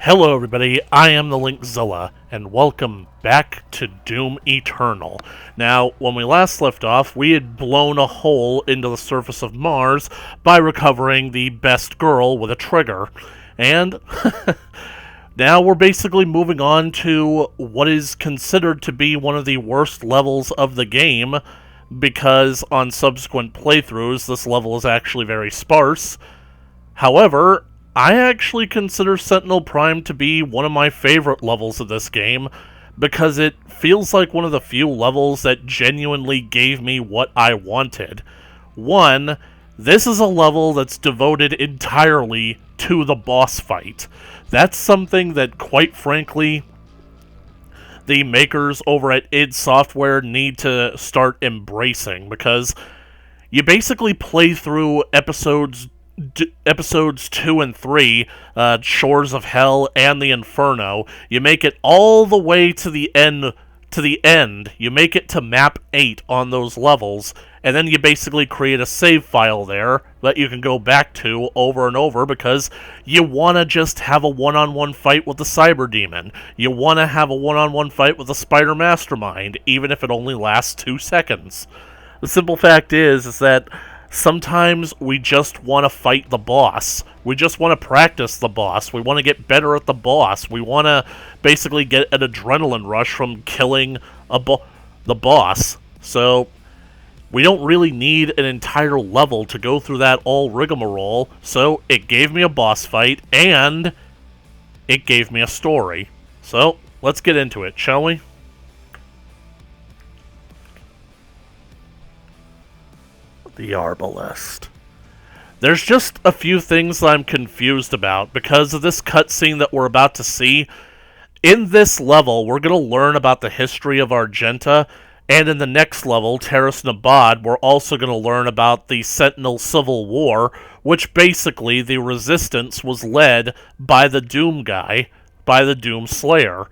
Hello everybody, I am the Linkzilla, and welcome back to Doom Eternal. Now, when we last left off, we had blown a hole into the surface of Mars by recovering the best girl with a trigger. And now we're basically moving on to what is considered to be one of the worst levels of the game, because on subsequent playthroughs this level is actually very sparse. However, I actually consider Sentinel Prime to be one of my favorite levels of this game, because it feels like one of the few levels that genuinely gave me what I wanted. One, this is a level that's devoted entirely to the boss fight. That's something that, quite frankly, the makers over at id Software need to start embracing, because you basically play through episodes 2 and 3, Shores of Hell and the Inferno. You make it all the way to the end. You make it to map 8 on those levels, and then you basically create a save file there that you can go back to over and over, because you want to just have a one-on-one fight with the Cyber Demon. You want to have a one-on-one fight with the Spider Mastermind, even if it only lasts 2 seconds. The simple fact is that sometimes we just want to fight the boss. We just want to practice the boss. We want to get better at the boss. We want to basically get an adrenaline rush from killing the boss. So we don't really need an entire level to go through that all rigmarole. So it gave me a boss fight, and it gave me a story. So let's get into it, shall we? The Arbalest. There's just a few things that I'm confused about because of this cutscene that we're about to see. In this level, we're going to learn about the history of Argenta, and in the next level, Taras Nabad, we're also going to learn about the Sentinel Civil War, which basically the Resistance was led by the Doom guy, by the Doom Slayer.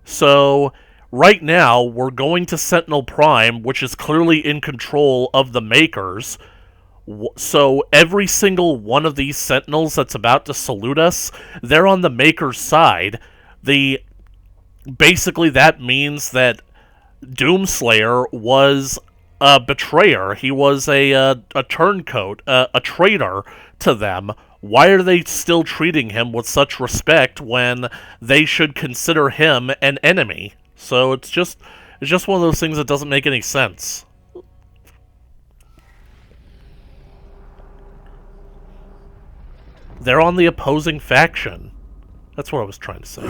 So right now, we're going to Sentinel Prime, which is clearly in control of the makers. So every single one of these Sentinels that's about to salute us, they're on the maker's side. Basically, that means that Doomslayer was a betrayer. He was a turncoat, a traitor to them. Why are they still treating him with such respect when they should consider him an enemy? So it's just one of those things that doesn't make any sense. They're on the opposing faction. That's what I was trying to say.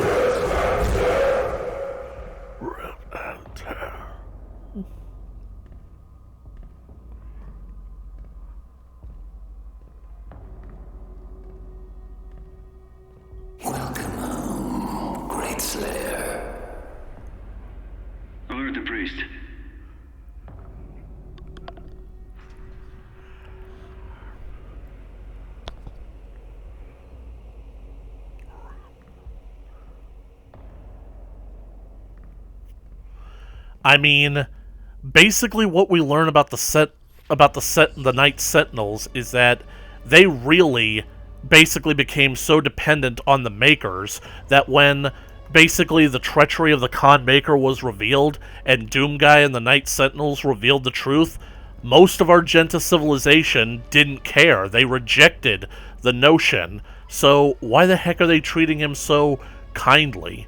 Welcome home, Great Slayer. Alert the priest. I mean, basically what we learn about the Night Sentinels is that they really basically became so dependent on the makers that when basically the treachery of the Khan Maker was revealed and Doomguy and the Night Sentinels revealed the truth, most of Argenta civilization didn't care. They rejected the notion. So why the heck are they treating him so kindly?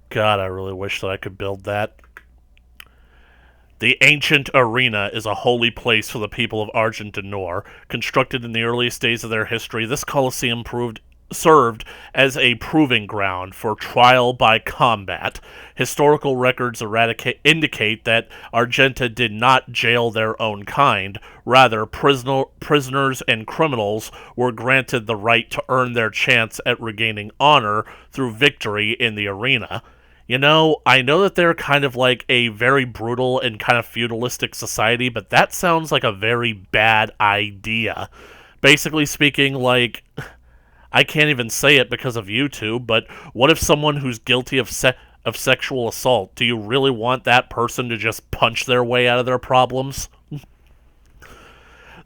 God, I really wish that I could build that. The ancient arena is a holy place for the people of Argent D'Nor. Constructed in the earliest days of their history, this Colosseum served as a proving ground for trial by combat. Historical records indicate that Argenta did not jail their own kind. Rather, prisoners and criminals were granted the right to earn their chance at regaining honor through victory in the arena. You know, I know that they're kind of like a very brutal and kind of feudalistic society, but that sounds like a very bad idea. Basically speaking, like, I can't even say it because of YouTube, but what if someone who's guilty of sexual assault, do you really want that person to just punch their way out of their problems?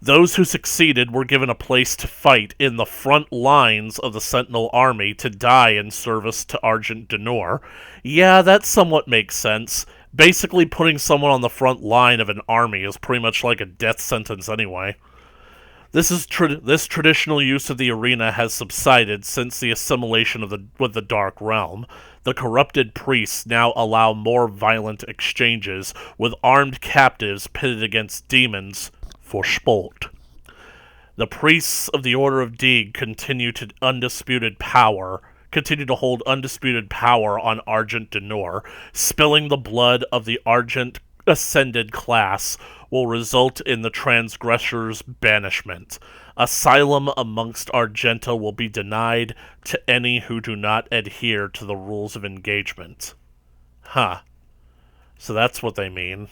Those who succeeded were given a place to fight in the front lines of the Sentinel army to die in service to Argent D'Nor. Yeah, that somewhat makes sense. Basically, putting someone on the front line of an army is pretty much like a death sentence anyway. This traditional use of the arena has subsided since the assimilation with the Dark Realm. The corrupted priests now allow more violent exchanges, with armed captives pitted against demons for sport. The priests of the Order of Deeg continue to hold undisputed power on Argent D'Nor. Spilling the blood of the Argent Ascended class will result in the transgressor's banishment. Asylum amongst Argenta will be denied to any who do not adhere to the rules of engagement. Huh. So that's what they mean.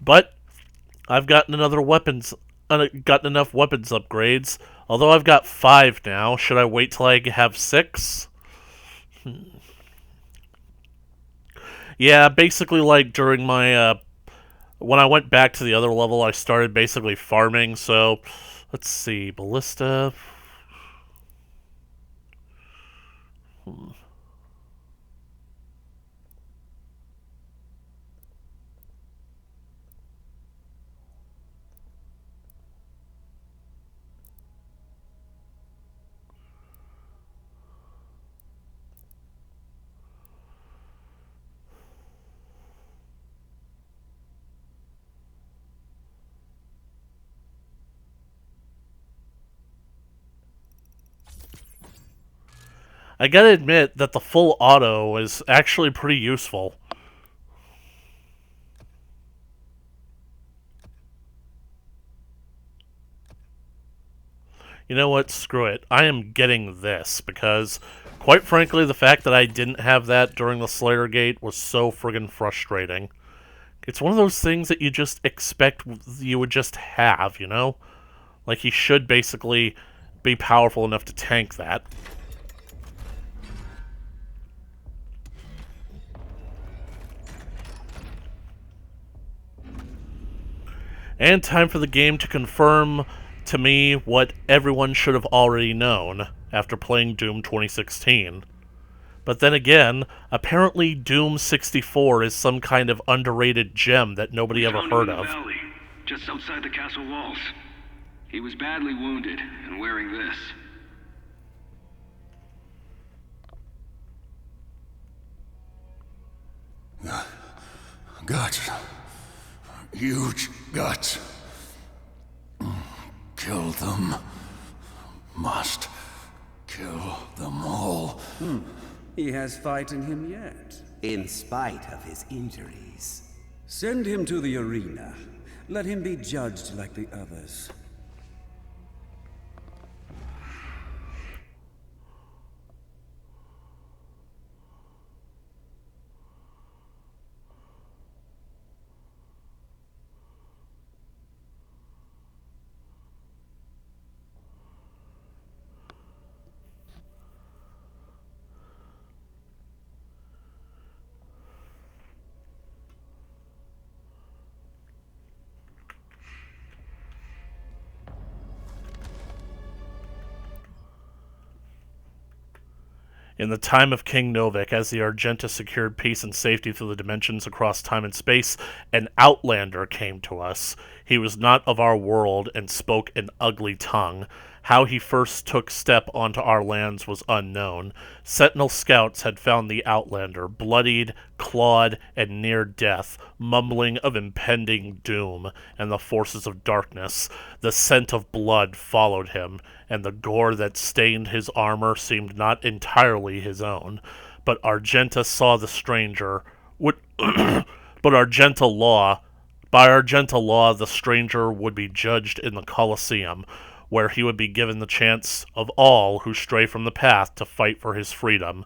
But I've gotten enough weapons upgrades. Although I've got 5 now, should I wait till I have 6? Yeah, basically like during my, when I went back to the other level, I started basically farming, so, let's see, Ballista. I gotta admit that the full auto is actually pretty useful. You know what? Screw it. I am getting this, because, quite frankly, the fact that I didn't have that during the Slayer Gate was so friggin' frustrating. It's one of those things that you just expect you would just have, you know? Like, he should basically be powerful enough to tank that. And time for the game to confirm to me what everyone should have already known after playing Doom 2016. But then again, apparently Doom 64 is some kind of underrated gem that nobody ever heard of. Valley, just outside the castle walls. He was badly wounded and wearing this. Guts. Huge guts. Kill them. Must kill them all. He has fight in him yet. In spite of his injuries. Send him to the arena. Let him be judged like the others. In the time of King Novik, as the Argenta secured peace and safety through the dimensions across time and space, an outlander came to us. He was not of our world and spoke an ugly tongue. How he first took step onto our lands was unknown. Sentinel scouts had found the outlander, bloodied, clawed, and near death, mumbling of impending doom and the forces of darkness. The scent of blood followed him, and the gore that stained his armor seemed not entirely his own. But Argenta saw the stranger. By Argenta law, the stranger would be judged in the Colosseum, where he would be given the chance of all who stray from the path to fight for his freedom.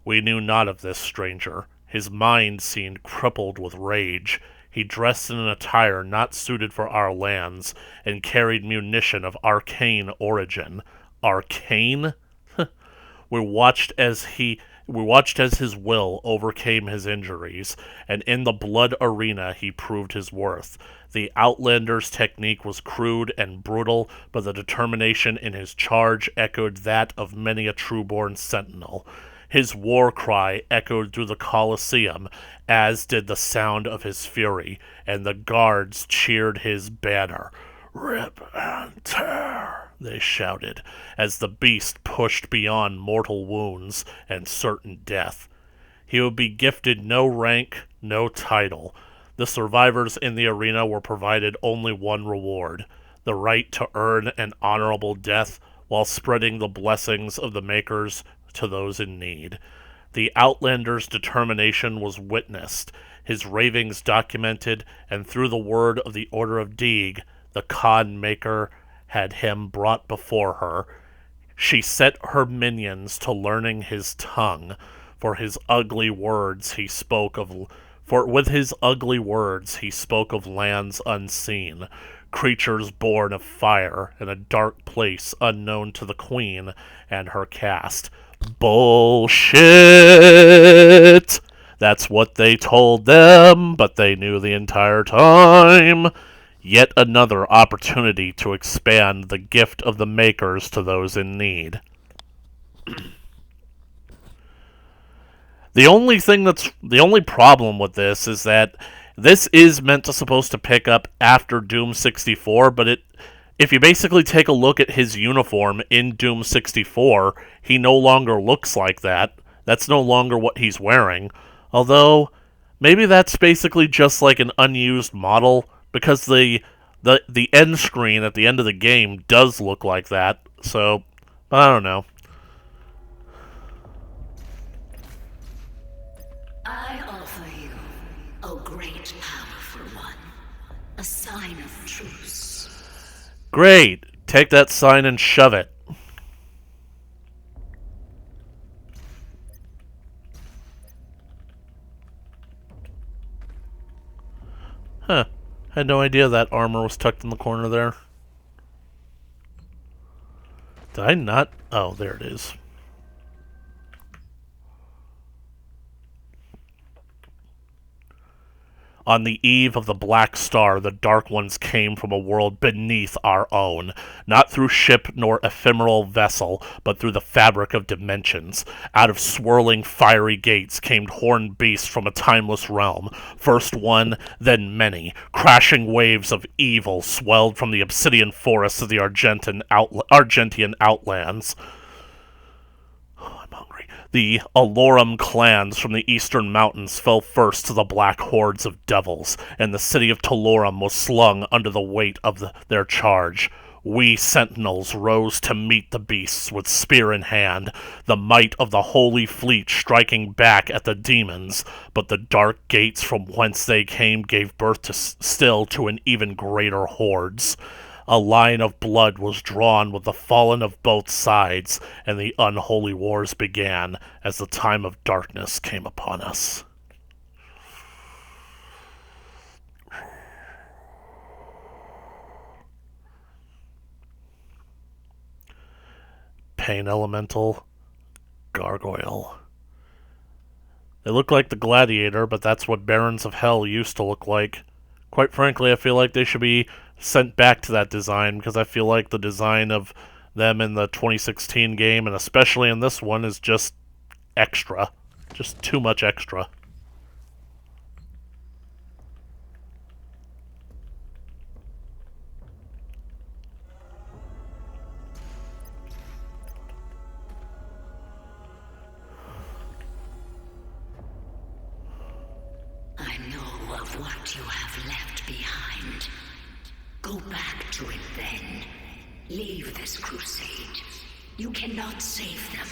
We knew not of this stranger. His mind seemed crippled with rage. He dressed in an attire not suited for our lands, and carried munition of arcane origin. Arcane? We watched as he as his will overcame his injuries, and in the blood arena he proved his worth. The Outlander's technique was crude and brutal, but the determination in his charge echoed that of many a true-born sentinel. His war cry echoed through the Colosseum, as did the sound of his fury, and the guards cheered his banner. "Rip and tear," they shouted, as the beast pushed beyond mortal wounds and certain death. He would be gifted no rank, no title. The survivors in the arena were provided only one reward: the right to earn an honorable death while spreading the blessings of the Makers to those in need. The Outlander's determination was witnessed, his ravings documented, and through the word of the Order of Deeg, the Khan Maker had him brought before her. She set her minions to learning his tongue, for his ugly words he spoke of. For with his ugly words he spoke of lands unseen, creatures born of fire, in a dark place unknown to the Queen and her caste. Bullshit! That's what they told them, but they knew the entire time. Yet another opportunity to expand the gift of the Makers to those in need. The only problem with this is that this is supposed to pick up after Doom 64, but if you basically take a look at his uniform in Doom 64, he no longer looks like that. That's no longer what he's wearing. Although, maybe that's basically just like an unused model, because the end screen at the end of the game does look like that. So, I don't know. I offer you, O great powerful one, a sign of truce. Great! Take that sign and shove it. Huh. Had no idea that armor was tucked in the corner there. Did I not? Oh, there it is. On the eve of the Black Star, the Dark Ones came from a world beneath our own, not through ship nor ephemeral vessel, but through the fabric of dimensions. Out of swirling fiery gates came horned beasts from a timeless realm, first one, then many. Crashing waves of evil swelled from the obsidian forests of the Argentian outlands. The Alorum clans from the eastern mountains fell first to the black hordes of devils, and the city of Talorum was slung under the weight of their charge. We sentinels rose to meet the beasts with spear in hand, the might of the holy fleet striking back at the demons, but the dark gates from whence they came gave birth to an even greater hordes. A line of blood was drawn with the fallen of both sides, and the unholy wars began as the time of darkness came upon us. Pain Elemental, Gargoyle. They look like the Gladiator, but that's what Barons of Hell used to look like. Quite frankly, I feel like they should be sent back to that design, because I feel like the design of them in the 2016 game, and especially in this one, is just extra. Just too much extra. I know of what you have left behind. Go back to it then. Leave this crusade. You cannot save them.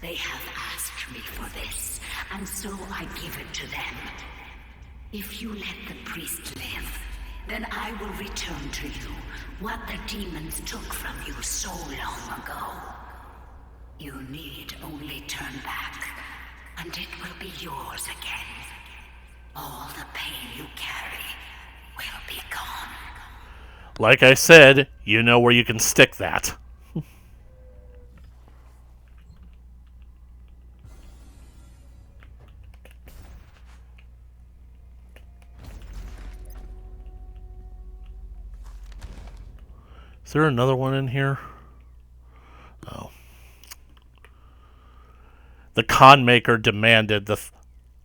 They have asked me for this, and so I give it to them. If you let the priest live, then I will return to you what the demons took from you so long ago. You need only turn back, and it will be yours again. All the pain you carry will be gone. Like I said, you know where you can stick that. Is there another one in here? Oh. The con maker demanded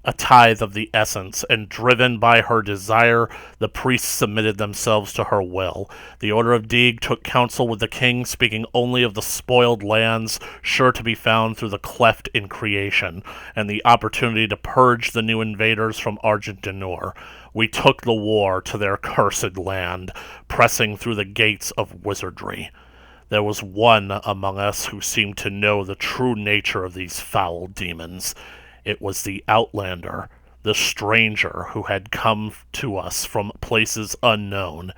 a tithe of the essence, and driven by her desire, the priests submitted themselves to her will. The Order of Deeg took counsel with the king, speaking only of the spoiled lands sure to be found through the cleft in creation, and the opportunity to purge the new invaders from Argent D'Nur. We took the war to their cursed land, pressing through the gates of wizardry. There was one among us who seemed to know the true nature of these foul demons. It was the Outlander, the stranger who had come to us from places unknown.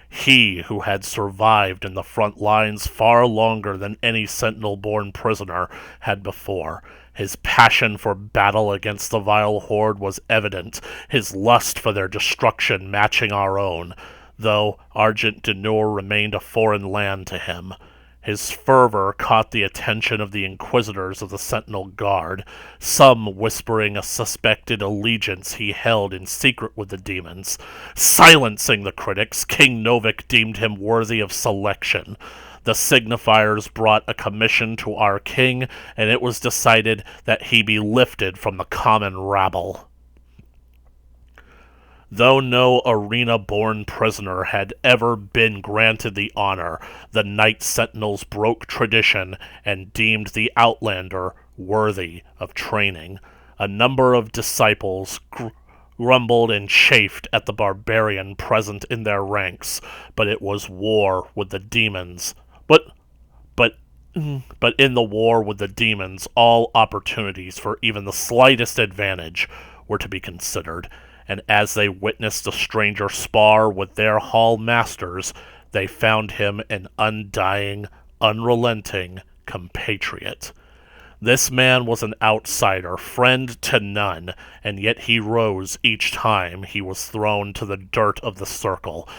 He who had survived in the front lines far longer than any Sentinel-born prisoner had before. His passion for battle against the vile horde was evident, his lust for their destruction matching our own, though Argent D'Nur remained a foreign land to him. His fervor caught the attention of the Inquisitors of the Sentinel Guard, some whispering a suspected allegiance he held in secret with the demons. Silencing the critics, King Novik deemed him worthy of selection. The signifiers brought a commission to our king, and it was decided that he be lifted from the common rabble. Though no arena-born prisoner had ever been granted the honor, the Knight Sentinels broke tradition and deemed the Outlander worthy of training. A number of disciples grumbled and chafed at the barbarian present in their ranks, but it was war with the demons. But in the war with the demons, all opportunities for even the slightest advantage were to be considered, and as they witnessed the stranger spar with their hall masters, they found him an undying, unrelenting compatriot. This man was an outsider, friend to none, and yet he rose each time he was thrown to the dirt of the circle.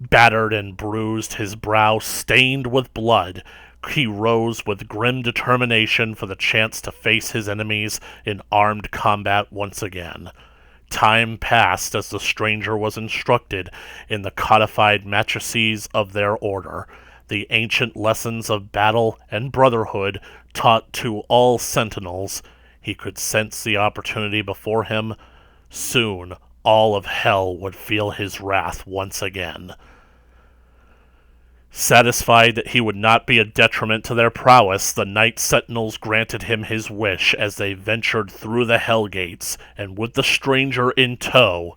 Battered and bruised, his brow stained with blood, he rose with grim determination for the chance to face his enemies in armed combat once again. Time passed as the stranger was instructed in the codified matrices of their order, the ancient lessons of battle and brotherhood taught to all sentinels. He could sense the opportunity before him. Soon all of hell would feel his wrath once again. Satisfied that he would not be a detriment to their prowess, the Knight Sentinels granted him his wish as they ventured through the Hell Gates, and with the stranger in tow,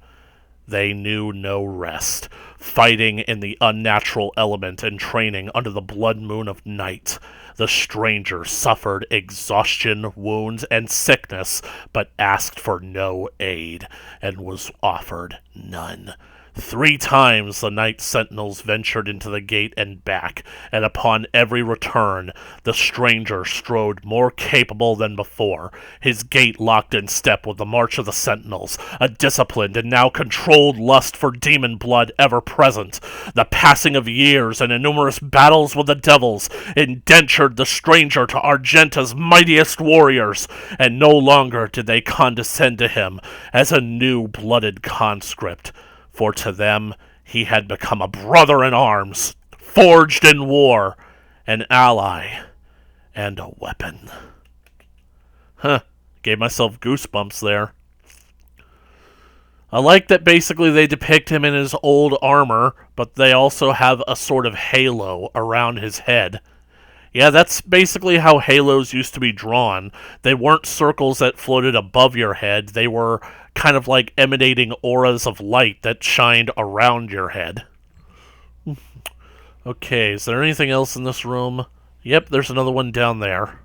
they knew no rest, fighting in the unnatural element and training under the blood moon of night. The stranger suffered exhaustion, wounds, and sickness, but asked for no aid, and was offered none. 3 times the Knight Sentinels ventured into the gate and back, and upon every return, the stranger strode more capable than before, his gait locked in step with the march of the Sentinels, a disciplined and now controlled lust for demon blood ever present. The passing of years and numerous battles with the devils indentured the stranger to Argenta's mightiest warriors, and no longer did they condescend to him as a new-blooded conscript. For to them he had become a brother in arms, forged in war, an ally, and a weapon. Gave myself goosebumps there. I like that basically they depict him in his old armor, but they also have a sort of halo around his head. Yeah, that's basically how halos used to be drawn. They weren't circles that floated above your head. They were kind of like emanating auras of light that shined around your head. Okay, is there anything else in this room? Yep, there's another one down there.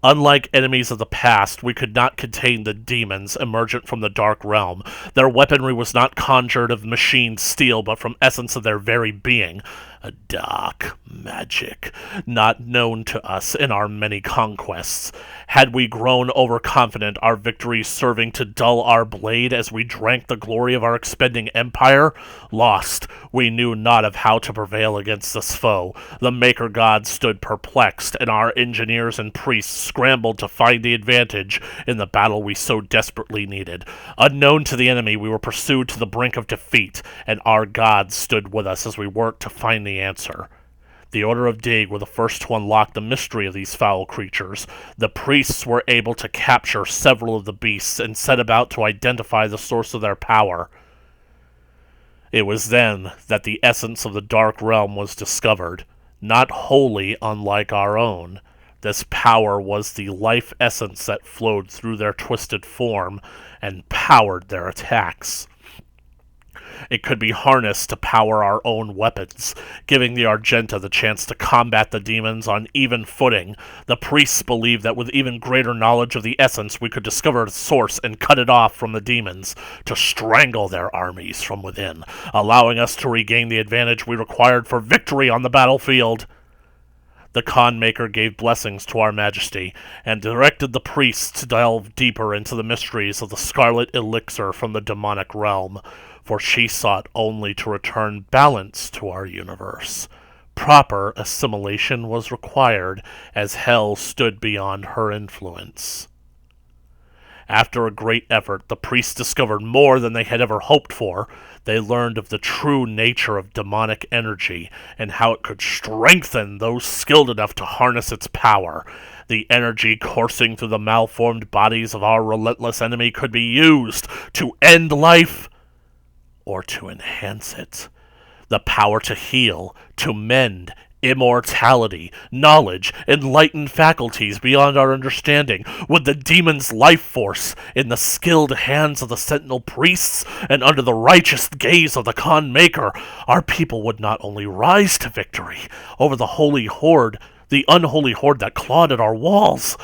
Unlike enemies of the past, we could not contain the demons emergent from the Dark Realm. Their weaponry was not conjured of machine steel, but from essence of their very being. A dark magic, not known to us in our many conquests. Had we grown overconfident, our victories serving to dull our blade as we drank the glory of our expanding empire? Lost, we knew not of how to prevail against this foe. The Maker God stood perplexed, and our engineers and priests scrambled to find the advantage in the battle we so desperately needed. Unknown to the enemy, we were pursued to the brink of defeat, and our God stood with us as we worked to find the answer. The Order of Dig were the first to unlock the mystery of these foul creatures. The priests were able to capture several of the beasts and set about to identify the source of their power. It was then that the essence of the Dark Realm was discovered, not wholly unlike our own. This power was the life essence that flowed through their twisted form and powered their attacks. It could be harnessed to power our own weapons, giving the Argenta the chance to combat the demons on even footing. The priests believed that with even greater knowledge of the essence, we could discover its source and cut it off from the demons, to strangle their armies from within, allowing us to regain the advantage we required for victory on the battlefield. The Khan Maker gave blessings to our majesty, and directed the priests to delve deeper into the mysteries of the scarlet elixir from the demonic realm, for she sought only to return balance to our universe. Proper assimilation was required, as hell stood beyond her influence. After a great effort, the priests discovered more than they had ever hoped for. They learned of the true nature of demonic energy, and how it could strengthen those skilled enough to harness its power. The energy coursing through the malformed bodies of our relentless enemy could be used to end life, or to enhance it. The power to heal, to mend, immortality, knowledge, enlightened faculties beyond our understanding. With the demon's life force in the skilled hands of the sentinel priests and under the righteous gaze of the Khan Maker, our people would not only rise to victory over the unholy horde that clawed at our walls,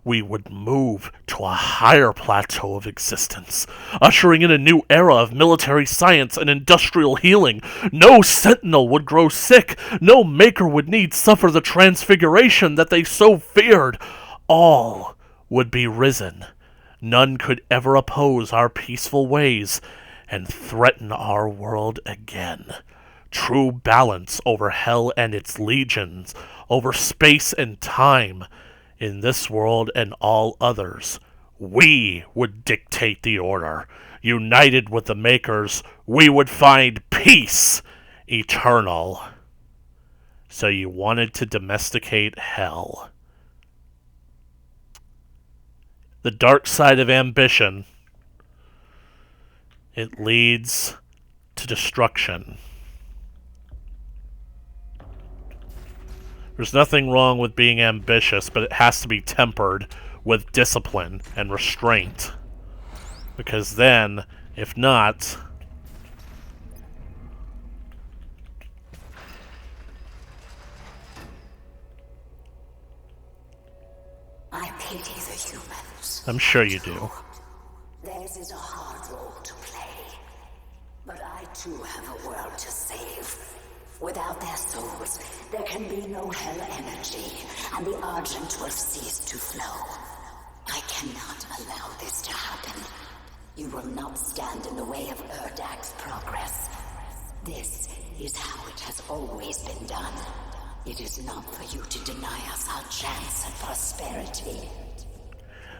we would move to a higher plateau of existence, ushering in a new era of military science and industrial healing. No sentinel would grow sick. No maker would need suffer the transfiguration that they so feared. All would be risen. None could ever oppose our peaceful ways and threaten our world again. True balance over hell and its legions, over space and time, in this world and all others. We would dictate the order. United with the Makers, we would find peace eternal. So you wanted to domesticate hell. The dark side of ambition, it leads to destruction. There's nothing wrong with being ambitious, but it has to be tempered with discipline and restraint. Because then, if not, I pity the humans. I'm sure you do. Theirs is a hard role to play. But I too have a world to save. Without their souls, there can be no hell energy, and the Argent will cease to flow. I cannot allow this to happen. You will not stand in the way of Erdag's progress. This is how it has always been done. It is not for you to deny us our chance at prosperity.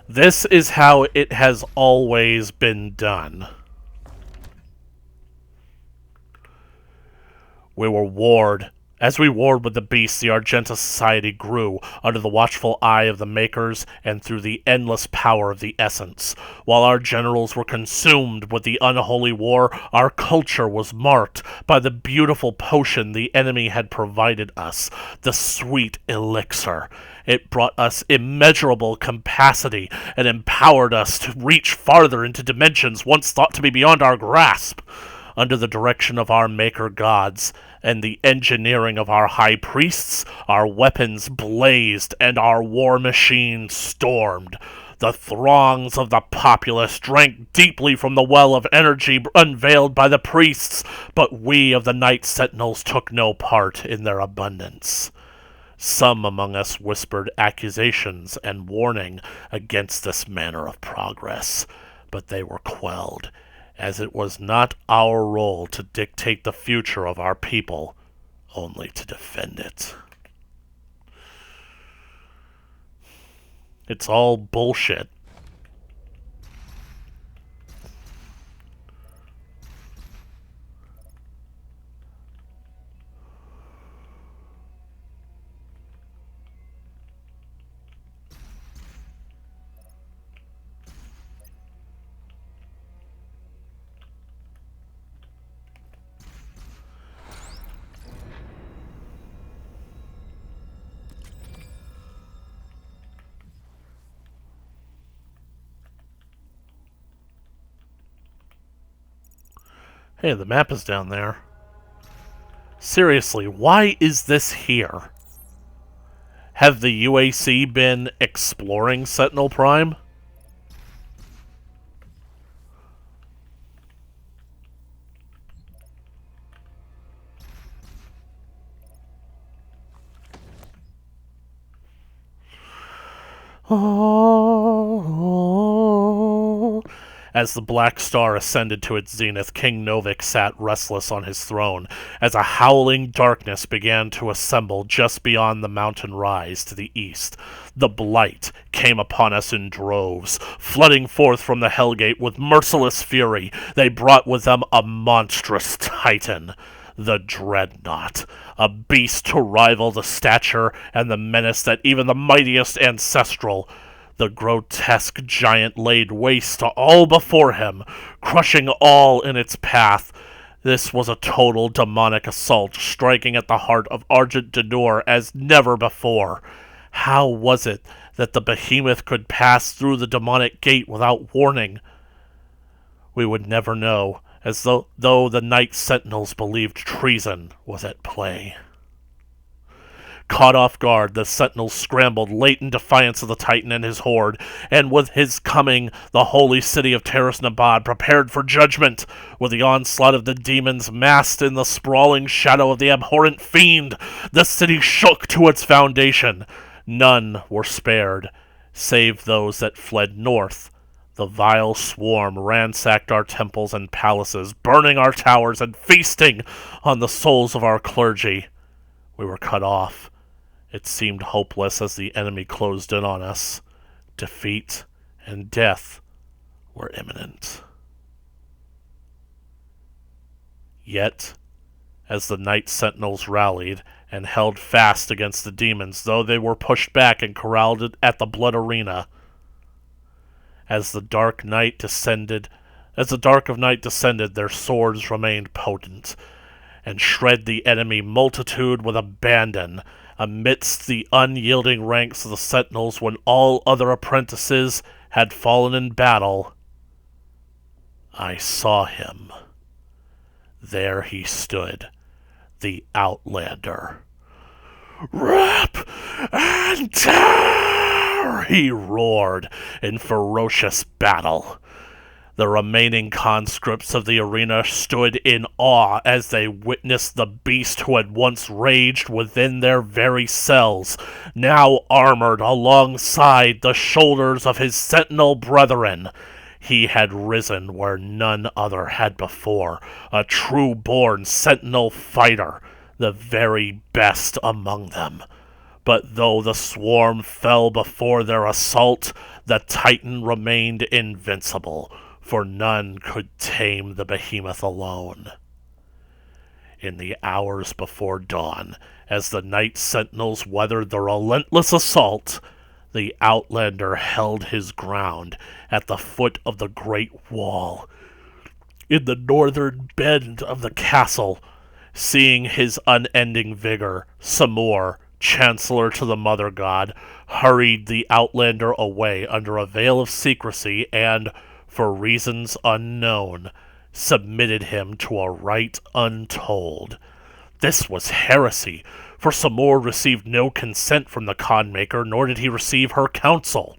This is how it has always been done. As we warred with the beasts, the Argenta society grew under the watchful eye of the Makers and through the endless power of the Essence. While our generals were consumed with the unholy war, our culture was marked by the beautiful potion the enemy had provided us, the sweet elixir. It brought us immeasurable capacity and empowered us to reach farther into dimensions once thought to be beyond our grasp. Under the direction of our Maker gods and the engineering of our high priests, our weapons blazed and our war machine stormed. The throngs of the populace drank deeply from the well of energy unveiled by the priests, but we of the Night Sentinels took no part in their abundance. Some among us whispered accusations and warning against this manner of progress, but they were quelled, as it was not our role to dictate the future of our people, only to defend it. It's all bullshit. Hey, the map is down there. Seriously, why is this here? Have the UAC been exploring Sentinel Prime? Oh. As the Black Star ascended to its zenith, King Novik sat restless on his throne, as a howling darkness began to assemble just beyond the mountain rise to the east. The Blight came upon us in droves, flooding forth from the Hellgate with merciless fury. They brought with them a monstrous titan, the Dreadnought, a beast to rival the stature and the menace that even the mightiest ancestral. The grotesque giant laid waste to all before him, crushing all in its path. This was a total demonic assault, striking at the heart of Argent D'Nur as never before. How was it that the behemoth could pass through the demonic gate without warning? We would never know, as though the Night Sentinels believed treason was at play. Caught off guard, the Sentinels scrambled late in defiance of the Titan and his horde, and with his coming, the holy city of Terras Nabad prepared for judgment. With the onslaught of the demons massed in the sprawling shadow of the abhorrent fiend, the city shook to its foundation. None were spared, save those that fled north. The vile swarm ransacked our temples and palaces, burning our towers and feasting on the souls of our clergy. We were cut off. It seemed hopeless as the enemy closed in on us. Defeat and death were imminent. Yet, as the Night Sentinels rallied and held fast against the demons, though they were pushed back and corralled at the Blood Arena, as the dark of night descended, their swords remained potent, and shred the enemy multitude with abandon amidst the unyielding ranks of the Sentinels when all other apprentices had fallen in battle. I saw him. There he stood, the Outlander. "Rip and tear!" he roared in ferocious battle. The remaining conscripts of the arena stood in awe as they witnessed the beast who had once raged within their very cells, now armored alongside the shoulders of his sentinel brethren. He had risen where none other had before, a true-born sentinel fighter, the very best among them. But though the swarm fell before their assault, the Titan remained invincible, for none could tame the behemoth alone. In the hours before dawn, as the Night Sentinels weathered the relentless assault, the Outlander held his ground at the foot of the Great Wall. In the northern bend of the castle, seeing his unending vigor, Samur, Chancellor to the Mother God, hurried the Outlander away under a veil of secrecy and, for reasons unknown, submitted him to a rite untold. This was heresy, for Samur received no consent from the Khanmaker, nor did he receive her counsel.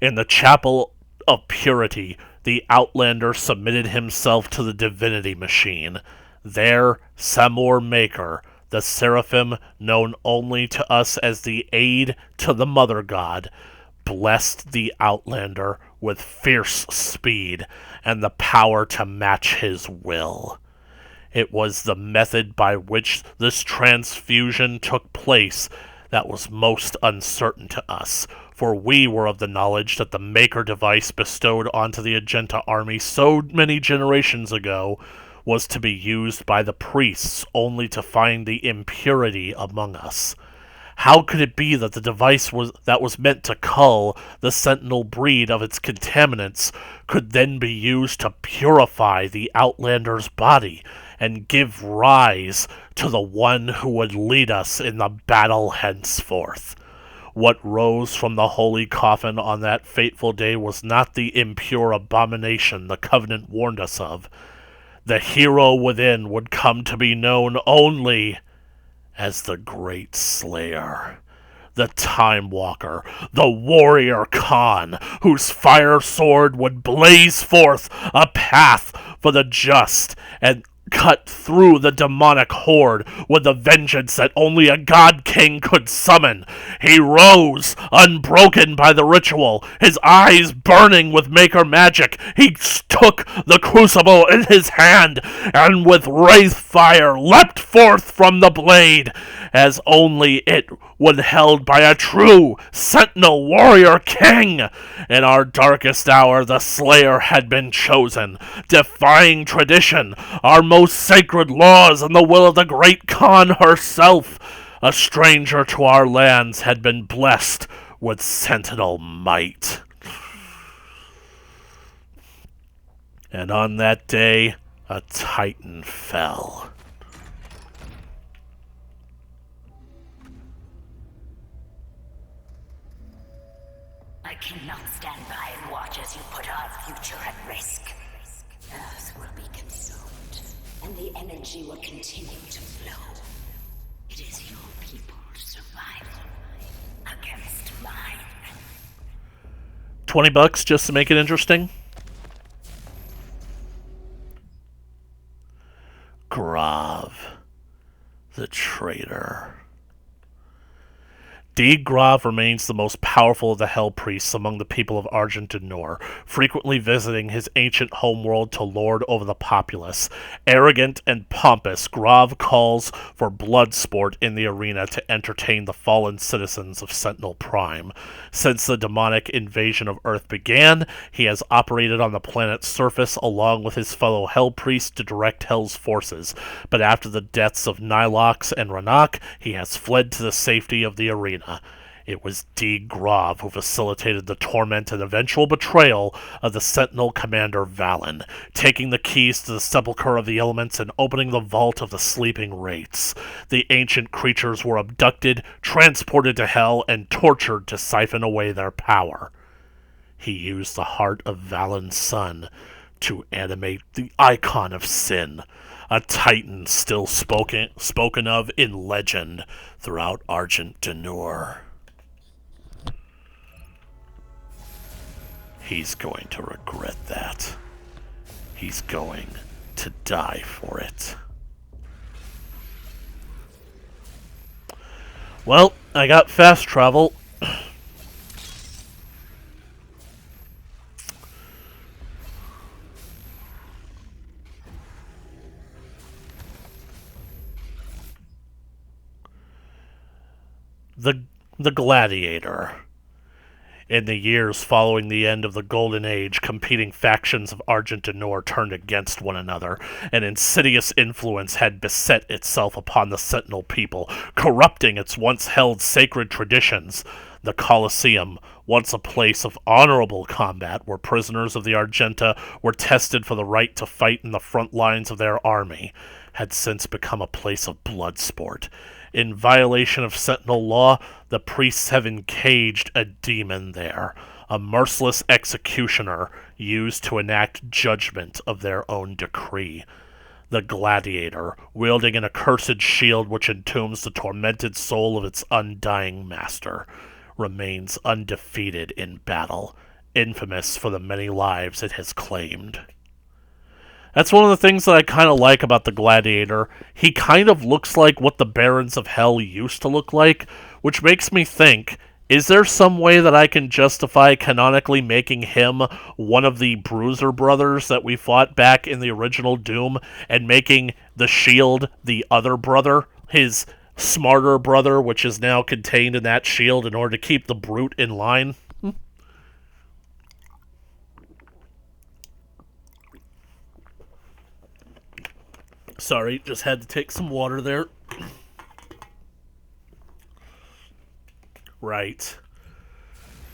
In the Chapel of Purity, the Outlander submitted himself to the divinity machine. There, Samur Maker, the seraphim known only to us as the aid to the Mother God, blessed the Outlander with fierce speed and the power to match his will. It was the method by which this transfusion took place that was most uncertain to us, for we were of the knowledge that the Maker device bestowed onto the Agenta army so many generations ago was to be used by the priests only to find the impurity among us. How could it be that the device that was meant to cull the sentinel breed of its contaminants could then be used to purify the Outlander's body and give rise to the one who would lead us in the battle henceforth? What rose from the holy coffin on that fateful day was not the impure abomination the Covenant warned us of. The hero within would come to be known only as the Great Slayer, the Time Walker, the Warrior Khan, whose fire sword would blaze forth a path for the just and cut through the demonic horde with the vengeance that only a God King could summon. He rose, unbroken by the ritual, his eyes burning with Maker magic. He took the crucible in his hand, and with wraith fire leapt forth from the blade, as only it when held by a true sentinel warrior king. In our darkest hour, the Slayer had been chosen, defying tradition, our most sacred laws, and the will of the Great Khan herself. A stranger to our lands had been blessed with sentinel might. And on that day, a Titan fell. I cannot stand by and watch as you put our future at risk. Earth will be consumed, and the energy will continue to flow. It is your people's survival against mine. $20 just to make it interesting. Grav, the traitor. Deed Grav remains the most powerful of the Hell Priests among the people of Argent D'Nur, frequently visiting his ancient homeworld to lord over the populace. Arrogant and pompous, Grav calls for blood sport in the arena to entertain the fallen citizens of Sentinel Prime. Since the demonic invasion of Earth began, he has operated on the planet's surface along with his fellow Hell Priests to direct Hell's forces, but after the deaths of Nilox and Ranak, he has fled to the safety of the arena. It was Deed Grav who facilitated the torment and eventual betrayal of the Sentinel Commander Valen, taking the keys to the Sepulchre of the Elements and opening the Vault of the Sleeping Wraiths. The ancient creatures were abducted, transported to Hell, and tortured to siphon away their power. He used the heart of Valen's son to animate the icon of sin, a titan still spoken of in legend throughout Argent D'Nur. He's going to regret that. He's going to die for it. Well, I got fast travel. The Gladiator. In the years following the end of the Golden Age, competing factions of Argent D'Nur turned against one another. An insidious influence had beset itself upon the Sentinel people, corrupting its once held sacred traditions. The Colosseum, once a place of honorable combat where prisoners of the Argenta were tested for the right to fight in the front lines of their army, had since become a place of blood sport. In violation of Sentinel law, the priests have encaged a demon there, a merciless executioner used to enact judgment of their own decree. The Gladiator, wielding an accursed shield which entombs the tormented soul of its undying master, remains undefeated in battle infamous for the many lives it has claimed. That's one of the things that I kind of like about the Gladiator. He kind of looks like what the Barons of Hell used to look like, which makes me think, is there some way that I can justify canonically making him one of the Bruiser brothers that we fought back in the original Doom, and making the Shield the other brother, his smarter brother, which is now contained in that shield in order to keep the Brute in line? Sorry, just had to take some water there. Right.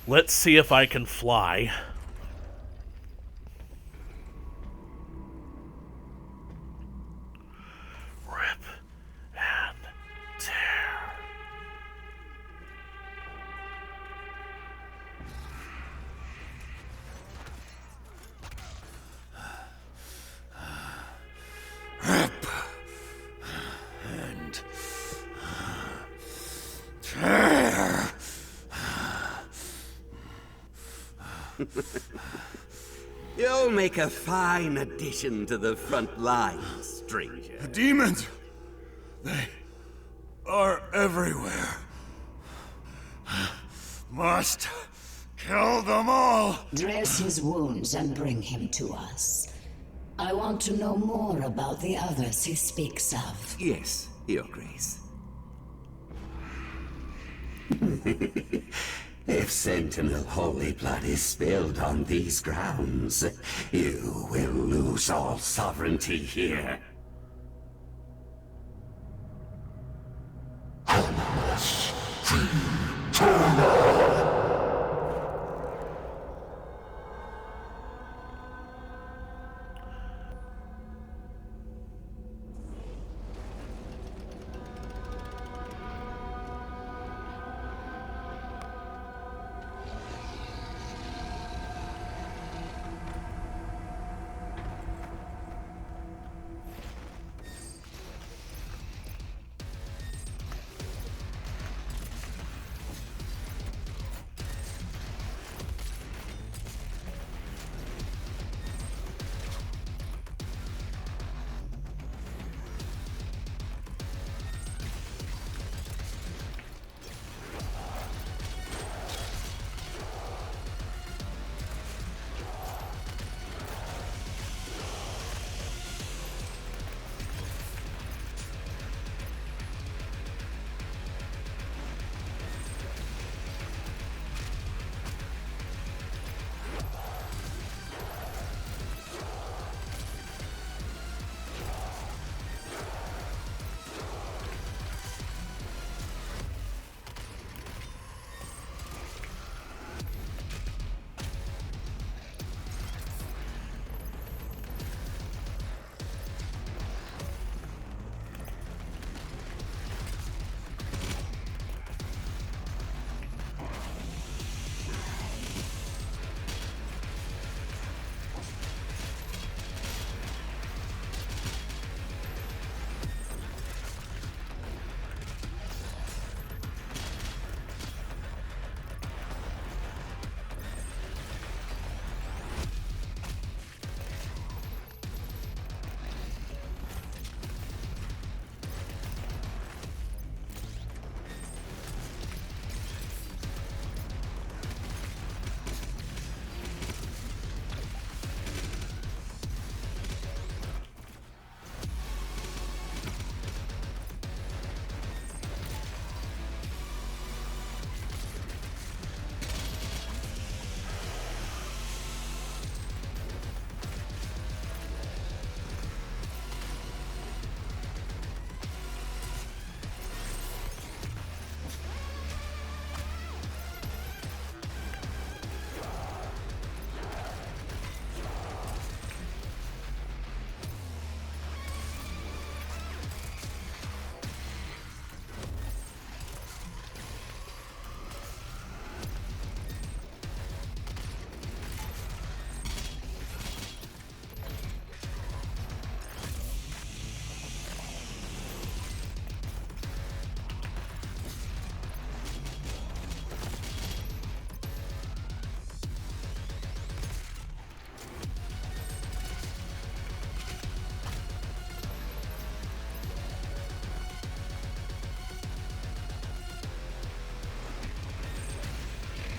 Let's see if I can fly. Rip and tear. Rip and tear. You'll make a fine addition to the front lines, stranger. The demons! They are everywhere. Must kill them all! Dress his wounds and bring him to us. I want to know more about the others he speaks of. Yes, Your Grace. If Sentinel holy blood is spilled on these grounds, you will lose all sovereignty here.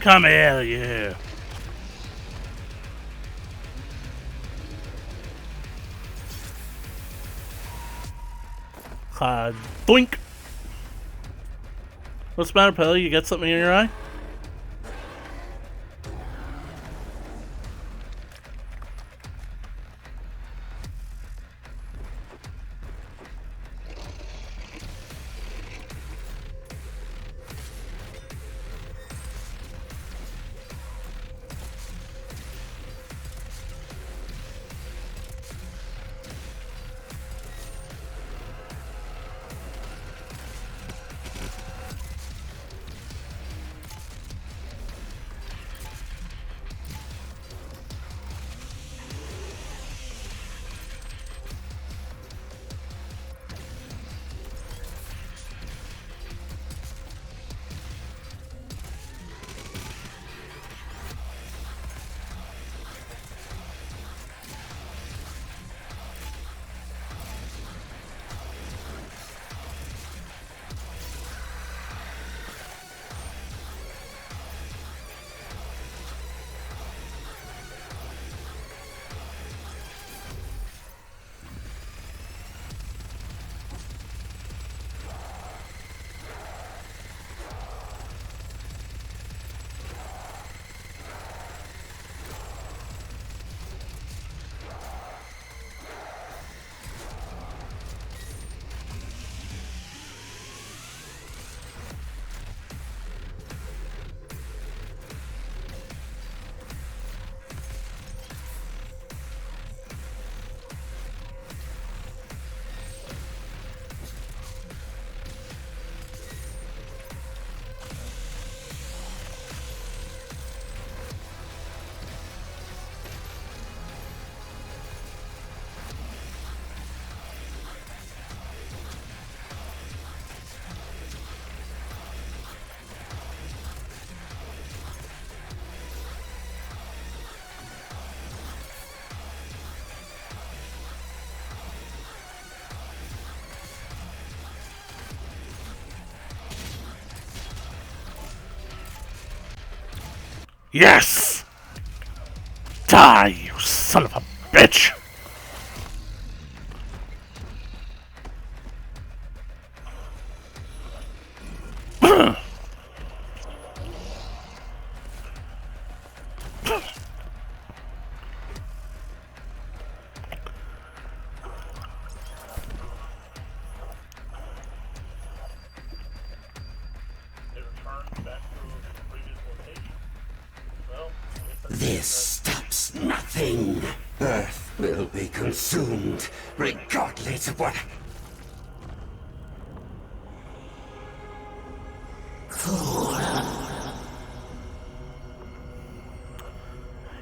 Come here, you. Doink. What's the matter, Pelly? You got something in your eye? Yes! Die, you son of a bitch! This stops nothing. Earth will be consumed, regardless of what...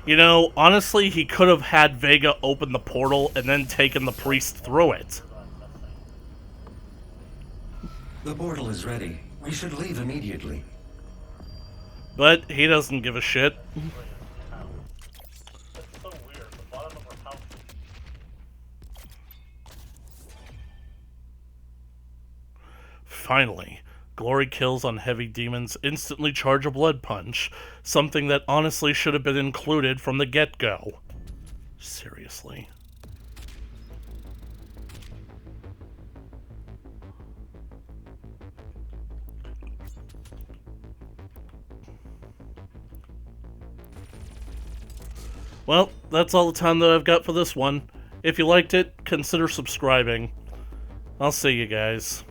You know, honestly, he could have had Vega open the portal and then taken the priest through it. The portal is ready. We should leave immediately. But he doesn't give a shit. Finally, Glory kills on heavy demons instantly charge a blood punch, something that honestly should have been included from the get-go. Seriously. Well, that's all the time that I've got for this one. If you liked it, consider subscribing. I'll see you guys.